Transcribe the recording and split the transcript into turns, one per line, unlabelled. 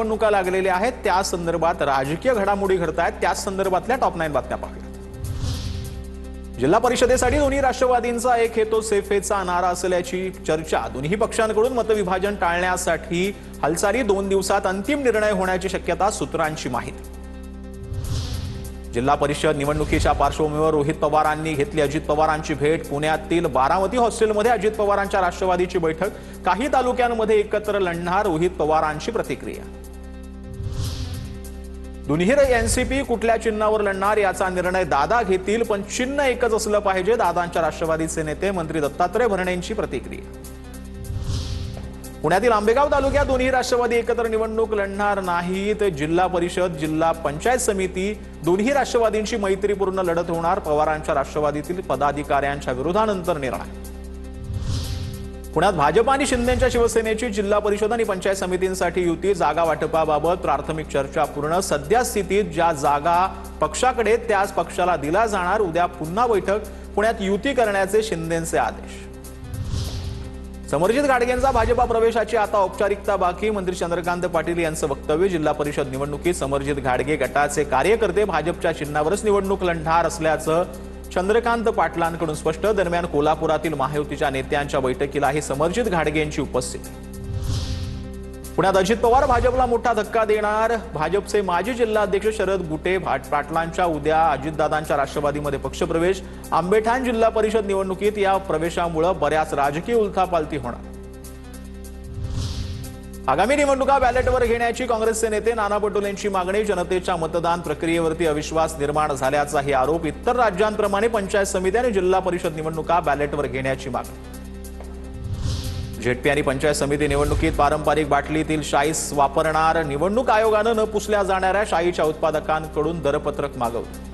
निवडणुका लागलेल्या आहेत त्या संदर्भात राजकीय घडामोडी घडतायत त्या संदर्भातल्या टॉप 9 बातम्या पाहूया। जिल्हा परिषदेसाठी दोन्ही राष्ट्रवादींचा एक हेतो सेफेचा नारा असल्याची चर्चा। दोन्ही पक्षांकडून मतविभाजन टाळण्यासाठी हालचाली 2 दिवसात अंतिम निर्णय होण्याची शक्यता सूत्रांची माहिती। जिल्हा परिषद निवडणुकीच्या पार्श्वभूमीवर रोहित पवारांनी घेतली अजित पवारांची भेट। पुण्यातील बारामती हॉस्टेलमध्ये अजित पवारांच्या राष्ट्रवादीची बैठक। काही तालुक्यांमध्ये एकत्र लढणार रोहित पवारांची प्रतिक्रिया। दोन्ही एनसीपी कुठल्या चिन्हावर लढणार याचा निर्णय दादा घेतील, पण चिन्ह एकच असलं पाहिजे। दादांच्या राष्ट्रवादीचे नेते मंत्री दत्तात्रय भरणेंची प्रतिक्रिया। पुण्यातील आंबेगाव तालुक्यात दोन्ही राष्ट्रवादी एकत्र निवडणूक लढणार नाहीत। जिल्हा परिषद जिल्हा पंचायत समिती दोन्ही राष्ट्रवादींची मैत्रीपूर्ण लढत होणार। पवारांच्या राष्ट्रवादीतील पदाधिकाऱ्यांच्या विरोधानंतर निर्णय। पुण्यात भाजप आणि शिंदेच्या शिवसेनेची जिल्हा परिषद आणि पंचायत समितींसाठी युती। जागा वाटपाबाबत प्राथमिक चर्चा पूर्ण। सध्या स्थितीत ज्या जागा पक्षाकडे त्याच पक्षाला दिला जाणार। उद्या पुन्हा बैठक। पुण्यात युती करण्याचे शिंदेंचे आदेश। समरजित घाडगेंचा भाजपा प्रवेशाची आता औपचारिकता बाकी। मंत्री चंद्रकांत पाटील यांचं वक्तव्य। जिल्हा परिषद निवडणुकीत समरजित घाडगे गटाचे कार्यकर्ते भाजपच्या चिन्हावरच निवडणूक लढणार असल्याचं चंद्रकांत पाटलांकडून स्पष्ट। दरम्यान कोल्हापुरातील महायुतीच्या नेत्यांच्या बैठकीलाही समरजित घाडगेंची उपस्थिती। पुण्यात अजित पवार भाजपला मोठा धक्का देणार। भाजपचे माजी जिल्हाध्यक्ष शरद बुटे पाटलांच्या उद्या अजितदादांच्या राष्ट्रवादीमध्ये पक्षप्रवेश। आंबेठाण जिल्हा परिषद निवडणुकीत या प्रवेशामुळे बऱ्याच राजकीय उलथापालथी होणार। आगामी निवडणुका बॅलेटवर घेण्याची काँग्रेसचे नेते नाना पटोलेंची मागणी। जनतेच्या मतदान प्रक्रियेवरती अविश्वास निर्माण झाल्याचाही आरोप। इतर राज्यांप्रमाणे पंचायत समिती आणि जिल्हा परिषद निवडणुका बॅलेटवर घेण्याची मागणी। झेडपी आणि पंचायत समिती निवडणुकीत पारंपरिक बाटलीतील शाई वापरणार। निवडणूक आयोगानं न पुसल्या जाणाऱ्या शाईच्या उत्पादकांकडून दरपत्रक मागवलं।